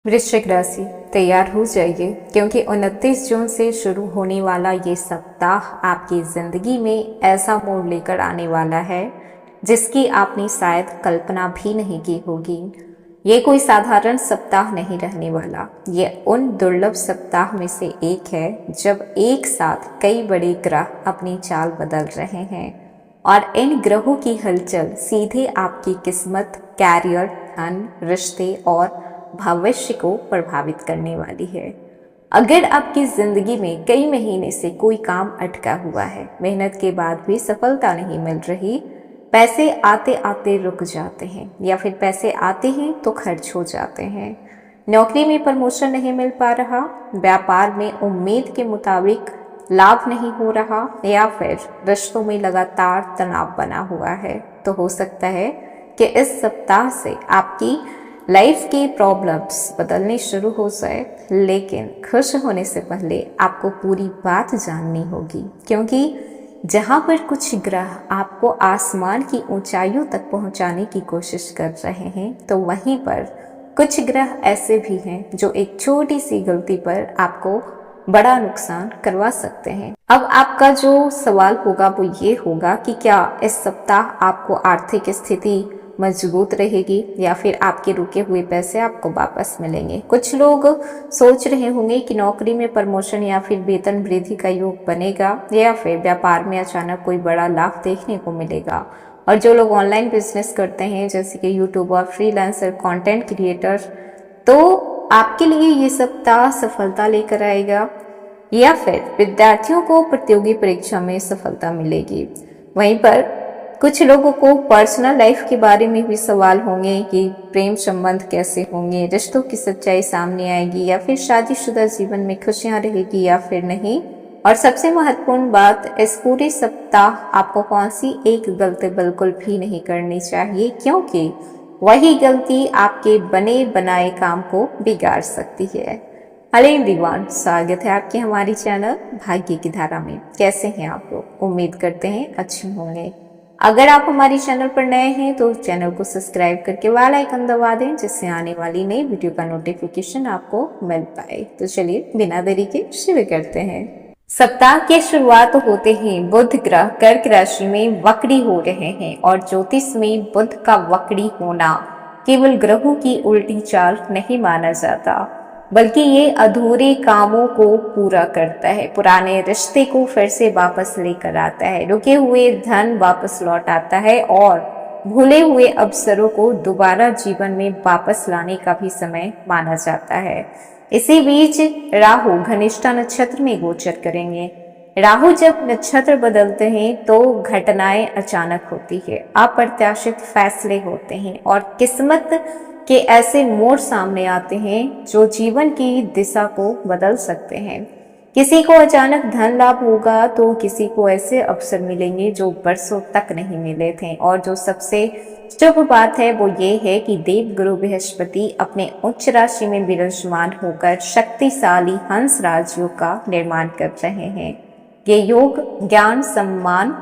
वृश्चिक राशि तैयार हो जाइए, क्योंकि 29 जून से शुरू होने वाला ये सप्ताह आपकी जिंदगी में ऐसा मोड़ लेकर आने वाला है जिसकी आपने शायद कल्पना भी नहीं की होगी। ये कोई साधारण सप्ताह नहीं रहने वाला। ये उन दुर्लभ सप्ताह में से एक है जब एक साथ कई बड़े ग्रह अपनी चाल बदल रहे हैं और इन ग्रहों की हलचल सीधे आपकी किस्मत, कैरियर, धन, रिश्ते और भविष्य को प्रभावित करने वाली है। अगर आपकी जिंदगी में कई महीने से कोई काम अटका हुआ है, मेहनत के बाद भी सफलता नहीं मिल रही, पैसे आते आते रुक जाते हैं या फिर पैसे आते हैं तो खर्च हो जाते हैं, नौकरी में प्रमोशन नहीं मिल पा रहा, व्यापार में उम्मीद के मुताबिक लाभ नहीं हो रहा या फिर रिश्तों में लगातार तनाव बना हुआ है, तो हो सकता है कि इस सप्ताह से आपकी लाइफ के प्रॉब्लम्स बदलने शुरू हो जाए। लेकिन खुश होने से पहले आपको पूरी बात जाननी होगी, क्योंकि जहां पर कुछ ग्रह आपको आसमान की ऊंचाइयों तक पहुंचाने की कोशिश कर रहे हैं, तो वहीं पर कुछ ग्रह ऐसे भी हैं जो एक छोटी सी गलती पर आपको बड़ा नुकसान करवा सकते हैं। अब आपका जो सवाल होगा वो ये होगा कि क्या इस सप्ताह आपको आर्थिक स्थिति मजबूत रहेगी या फिर आपके रुके हुए पैसे आपको वापस मिलेंगे। कुछ लोग सोच रहे होंगे कि नौकरी में प्रमोशन या फिर वेतन वृद्धि का योग बनेगा या फिर व्यापार में अचानक कोई बड़ा लाभ देखने को मिलेगा। और जो लोग ऑनलाइन बिजनेस करते हैं, जैसे कि यूट्यूबर, फ्रीलांसर, कंटेंट क्रिएटर, तो आपके लिए ये सप्ताह सफलता लेकर आएगा। या फिर विद्यार्थियों को प्रतियोगी परीक्षा में सफलता मिलेगी। वहीं पर कुछ लोगों को पर्सनल लाइफ के बारे में भी सवाल होंगे कि प्रेम संबंध कैसे होंगे, रिश्तों की सच्चाई सामने आएगी या फिर शादीशुदा जीवन में खुशियां रहेगी या फिर नहीं। और सबसे महत्वपूर्ण बात, इस पूरे सप्ताह आपको कौन सी एक गलती बिल्कुल भी नहीं करनी चाहिए, क्योंकि वही गलती आपके बने बनाए काम को बिगाड़ सकती है। हेलो एवरीवन, स्वागत है आपके हमारी चैनल भाग्य की धारा में। कैसे हैं आप लोग? उम्मीद करते हैं अच्छे होंगे। अगर आप हमारी चैनल पर नए हैं तो चैनल को सब्सक्राइब करके बेल आइकन दबा दें, जिससे आने वाली नई वीडियो का नोटिफिकेशन आपको मिल पाए। तो चलिए बिना देरी के शुरू करते हैं। सप्ताह के शुरुआत होते ही बुध ग्रह कर्क राशि में वक्री हो रहे हैं और ज्योतिष में बुध का वक्री होना केवल ग्रहों की उल्टी चाल नहीं माना जाता, बल्कि ये अधूरे कामों को पूरा करता है, पुराने रिश्ते को फिर से वापस लेकर आता है, रुके हुए धन वापस लौट आता है और भूले हुए अवसरों को दोबारा जीवन में वापस लाने का भी समय माना जाता है। इसी बीच राहु घनिष्ठा नक्षत्र में गोचर करेंगे। राहु जब नक्षत्र बदलते हैं तो घटनाएं अचानक होती है, अप्रत्याशित फैसले होते हैं और किस्मत के ऐसे मोड़ सामने आते हैं जो जीवन की दिशा को बदल सकते हैं। किसी को अचानक धन लाभ होगा तो किसी को ऐसे अवसर मिलेंगे जो बरसों तक नहीं मिले थे। और जो सबसे शुभ बात है वो ये है कि देव गुरु बृहस्पति अपने उच्च राशि में विराजमान होकर शक्तिशाली हंस राजयोग का निर्माण कर रहे हैं। ये योग ज्ञान, सम्मान,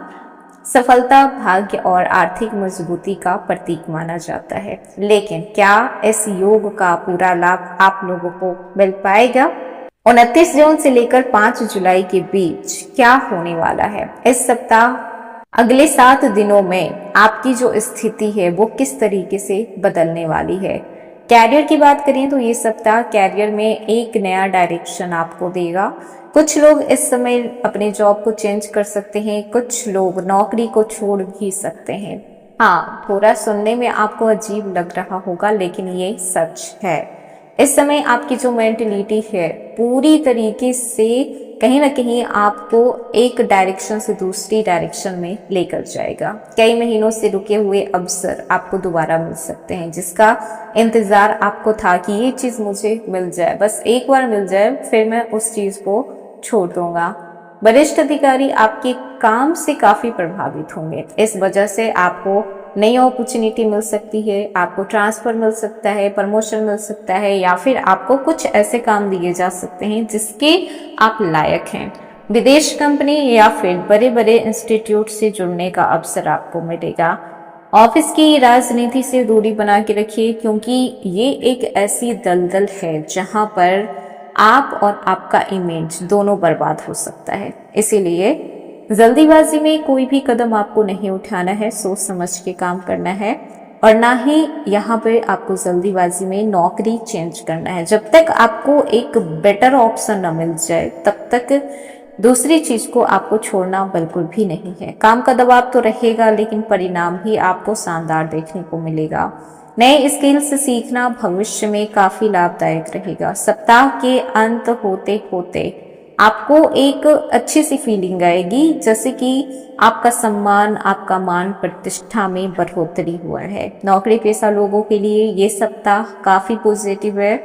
सफलता, भाग्य और आर्थिक मजबूती का प्रतीक माना जाता है। लेकिन क्या इस योग का पूरा लाभ आप लोगों को मिल पाएगा? 29 जून से लेकर 5 जुलाई के बीच क्या होने वाला है? इस सप्ताह अगले 7 दिनों में आपकी जो स्थिति है वो किस तरीके से बदलने वाली है? कैरियर की बात करें तो ये सप्ताह कैरियर में एक नया डायरेक्शन आपको देगा। कुछ लोग इस समय अपने जॉब को चेंज कर सकते हैं, कुछ लोग नौकरी को छोड़ भी सकते हैं। हाँ, थोड़ा सुनने में आपको अजीब लग रहा होगा, लेकिन ये सच है। इस समय आपकी जो मेंटलिटी है पूरी तरीके से कहीं ना कहीं आपको एक डायरेक्शन से दूसरी डायरेक्शन में लेकर जाएगा। कई महीनों से रुके हुए अवसर आपको दोबारा मिल सकते हैं, जिसका इंतजार आपको था कि ये चीज मुझे मिल जाए, बस एक बार मिल जाए, फिर मैं उस चीज को छोड़ दूंगा। वरिष्ठ अधिकारी आपके काम से काफी प्रभावित होंगे। इस वजह से आपको नई अपॉर्चुनिटी मिल सकती है, आपको ट्रांसफर मिल सकता है, प्रमोशन मिल सकता है या फिर आपको कुछ ऐसे काम दिए जा सकते हैं जिसके आप लायक हैं। विदेश कंपनी या फिर बड़े बड़े इंस्टीट्यूट से जुड़ने का अवसर आपको मिलेगा। ऑफिस की राजनीति से दूरी बना के रखिए, क्योंकि ये एक ऐसी दलदल है जहां पर आप और आपका इमेज दोनों बर्बाद हो सकता है। इसीलिए जल्दीबाजी में कोई भी कदम आपको नहीं उठाना है, सोच समझ के काम करना है। और ना ही यहाँ पे आपको जल्दीबाजी में नौकरी चेंज करना है। जब तक आपको एक बेटर ऑप्शन न मिल जाए तब तक दूसरी चीज को आपको छोड़ना बिल्कुल भी नहीं है। काम का दबाव तो रहेगा, लेकिन परिणाम ही आपको शानदार देखने को मिलेगा। नए स्किल्स सीखना भविष्य में काफी लाभदायक रहेगा। सप्ताह के अंत होते होते आपको एक अच्छी सी फीलिंग आएगी, जैसे कि आपका सम्मान, आपका मान प्रतिष्ठा में बढ़ोतरी हुआ है। नौकरी पेशा लोगों के लिए ये सप्ताह काफी पॉजिटिव है,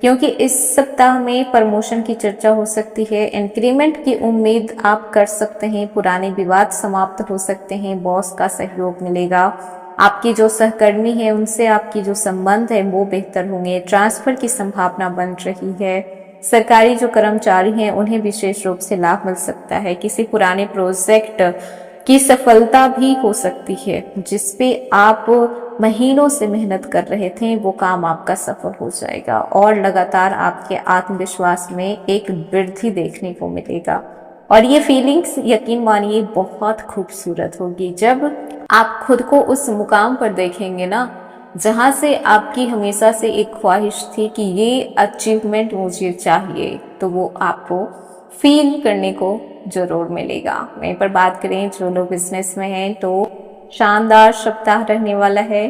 क्योंकि इस सप्ताह में प्रमोशन की चर्चा हो सकती है, इंक्रीमेंट की उम्मीद आप कर सकते हैं, पुराने विवाद समाप्त हो सकते हैं, बॉस का सहयोग मिलेगा, आपकी जो सहकर्मी है उनसे आपकी जो संबंध है वो बेहतर होंगे, ट्रांसफर की संभावना बन रही है। सरकारी जो कर्मचारी हैं उन्हें विशेष रूप से लाभ मिल सकता है। किसी पुराने प्रोजेक्ट की सफलता भी हो सकती है, जिसपे आप महीनों से मेहनत कर रहे थे, वो काम आपका सफल हो जाएगा और लगातार आपके आत्मविश्वास में एक वृद्धि देखने को मिलेगा। और ये फीलिंग्स यकीन मानिए बहुत खूबसूरत होगी जब आप खुद को उस मुकाम पर देखेंगे ना, जहां से आपकी हमेशा से एक ख्वाहिश थी कि ये अचीवमेंट मुझे चाहिए, तो वो आपको फील करने को जरूर मिलेगा। वहीं पर बात करें जो लोग बिजनेस में हैं, तो शानदार सप्ताह रहने वाला है।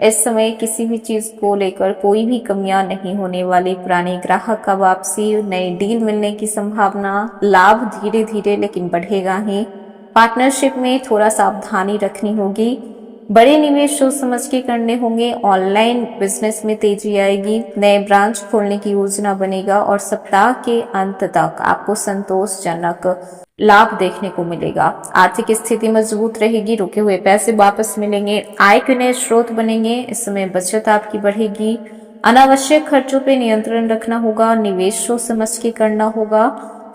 इस समय किसी भी चीज को लेकर कोई भी कमियां नहीं होने वाली। पुराने ग्राहक का वापसी, नई डील मिलने की संभावना, लाभ धीरे धीरे लेकिन बढ़ेगा ही। पार्टनरशिप में थोड़ा सावधानी रखनी होगी। बड़े निवेश सोच समझ के करने होंगे। ऑनलाइन बिजनेस में तेजी आएगी। नए ब्रांच खोलने की योजना बनेगा और सप्ताह के अंत तक आपको संतोषजनक लाभ देखने को मिलेगा। आर्थिक स्थिति मजबूत रहेगी। रुके हुए पैसे वापस मिलेंगे। आय के नए स्रोत बनेंगे। इस समय बचत आपकी बढ़ेगी। अनावश्यक खर्चों पे नियंत्रण रखना होगा। निवेश सोच समझ के करना होगा।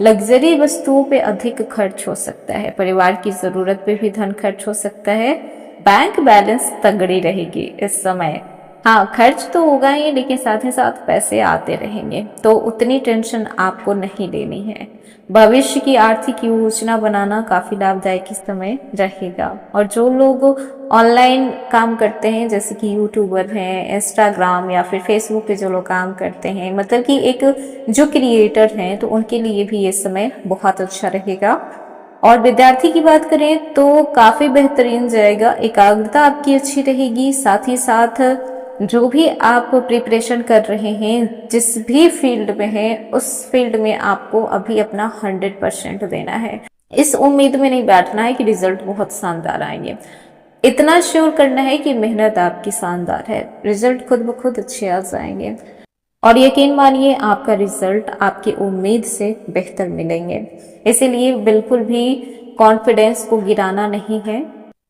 लग्जरी वस्तुओं पे अधिक खर्च हो सकता है। परिवार की जरूरत पे भी धन खर्च हो सकता है। बैंक बैलेंस तगड़ी रहेगी इस समय। हाँ, खर्च तो होगा ही, लेकिन साथ ही साथ पैसे आते रहेंगे, तो उतनी टेंशन आपको नहीं लेनी है। भविष्य की आर्थिक योजना बनाना काफी लाभदायक इस समय रहेगा। और जो लोग ऑनलाइन काम करते हैं, जैसे कि यूट्यूबर हैं, इंस्टाग्राम या फिर फेसबुक पे जो लोग काम करते हैं, मतलब कि एक जो क्रिएटर हैं, तो उनके लिए भी ये समय बहुत अच्छा रहेगा। और विद्यार्थी की बात करें तो काफी बेहतरीन जाएगा। एकाग्रता आपकी अच्छी रहेगी। साथ ही साथ जो भी आप प्रिपरेशन कर रहे हैं, जिस भी फील्ड में हैं, उस फील्ड में आपको अभी अपना 100% देना है। इस उम्मीद में नहीं बैठना है कि रिजल्ट बहुत शानदार आएंगे। इतना श्योर करना है कि मेहनत आपकी शानदार है, रिजल्ट खुद ब खुद अच्छे आ जाएंगे। और यकीन मानिए आपका रिजल्ट आपकी उम्मीद से बेहतर मिलेंगे। इसीलिए बिल्कुल भी कॉन्फिडेंस को गिराना नहीं है।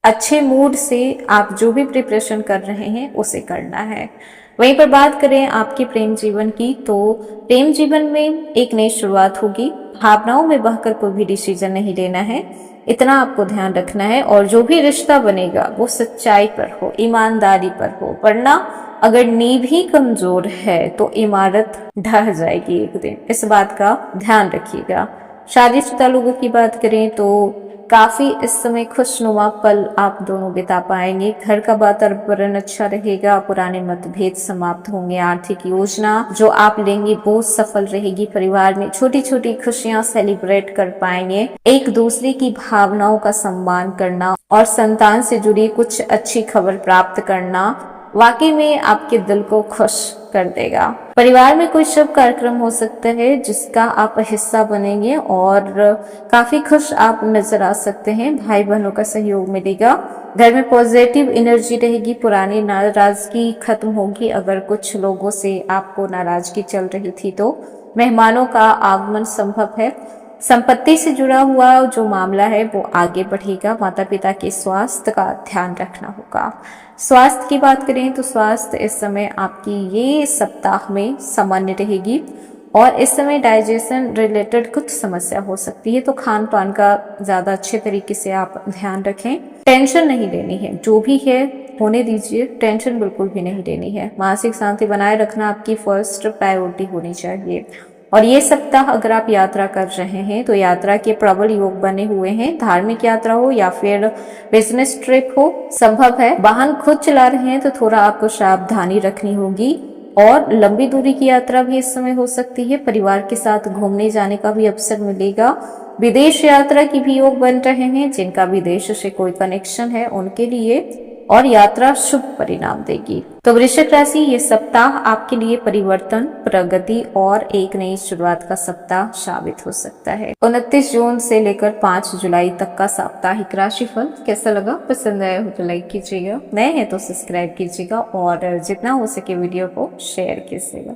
अच्छे मूड से आप जो भी प्रिपरेशन कर रहे हैं उसे करना है। वहीं पर बात करें आपके प्रेम जीवन की, तो प्रेम जीवन में एक नई शुरुआत होगी। भावनाओं में बहकर कोई भी डिसीजन नहीं लेना है, इतना आपको ध्यान रखना है। और जो भी रिश्ता बनेगा वो सच्चाई पर हो, ईमानदारी पर हो, वरना अगर नींव ही कमजोर है तो इमारत ढह जाएगी एक दिन। इस बात का ध्यान रखिएगा। शादीशुदा लोगों की बात करें तो काफी इस समय खुशनुमा पल आप दोनों बिता पाएंगे। घर का वातावरण अच्छा रहेगा। पुराने मतभेद समाप्त होंगे। आर्थिक योजना जो आप लेंगे वो सफल रहेगी। परिवार में छोटी छोटी खुशियां सेलिब्रेट कर पाएंगे। एक दूसरे की भावनाओं का सम्मान करना और संतान से जुड़ी कुछ अच्छी खबर प्राप्त करना वाकई में आपके दिल को खुश कर देगा। परिवार में कोई शुभ कार्यक्रम हो सकता है जिसका आप हिस्सा बनेंगे और काफी खुश आप नजर आ सकते हैं। भाई बहनों का सहयोग मिलेगा। घर में पॉजिटिव एनर्जी रहेगी। पुरानी नाराजगी खत्म होगी। अगर कुछ लोगों से आपको नाराजगी चल रही थी तो मेहमानों का आगमन संभव है। संपत्ति से जुड़ा हुआ जो मामला है वो आगे बढ़ेगा। माता पिता के स्वास्थ्य का ध्यान रखना होगा। स्वास्थ्य की बात करें तो स्वास्थ्य इस समय आपकी ये सप्ताह में सामान्य रहेगी और इस समय डाइजेशन रिलेटेड कुछ समस्या हो सकती है, तो खान पान का ज्यादा अच्छे तरीके से आप ध्यान रखें। टेंशन नहीं लेनी है, जो भी है होने दीजिए, टेंशन बिल्कुल भी नहीं लेनी है। मानसिक शांति बनाए रखना आपकी फर्स्ट प्रायोरिटी होनी चाहिए। और ये सप्ताह अगर आप यात्रा कर रहे हैं तो यात्रा के प्रबल योग बने हुए हैं। धार्मिक यात्रा हो या फिर बिजनेस ट्रिप हो, संभव है। वाहन खुद चला रहे हैं तो थोड़ा आपको सावधानी रखनी होगी। और लंबी दूरी की यात्रा भी इस समय हो सकती है। परिवार के साथ घूमने जाने का भी अवसर मिलेगा। विदेश यात्रा की भी योग बन रहे हैं। जिनका विदेश से कोई कनेक्शन है उनके लिए और यात्रा शुभ परिणाम देगी। तो वृश्चिक राशि, ये सप्ताह आपके लिए परिवर्तन, प्रगति और एक नई शुरुआत का सप्ताह साबित हो सकता है। 29 जून से लेकर 5 जुलाई तक का साप्ताहिक राशिफल कैसा लगा? पसंद आया हो तो लाइक कीजिएगा, नए हैं तो सब्सक्राइब कीजिएगा और जितना हो सके वीडियो को शेयर कीजिएगा।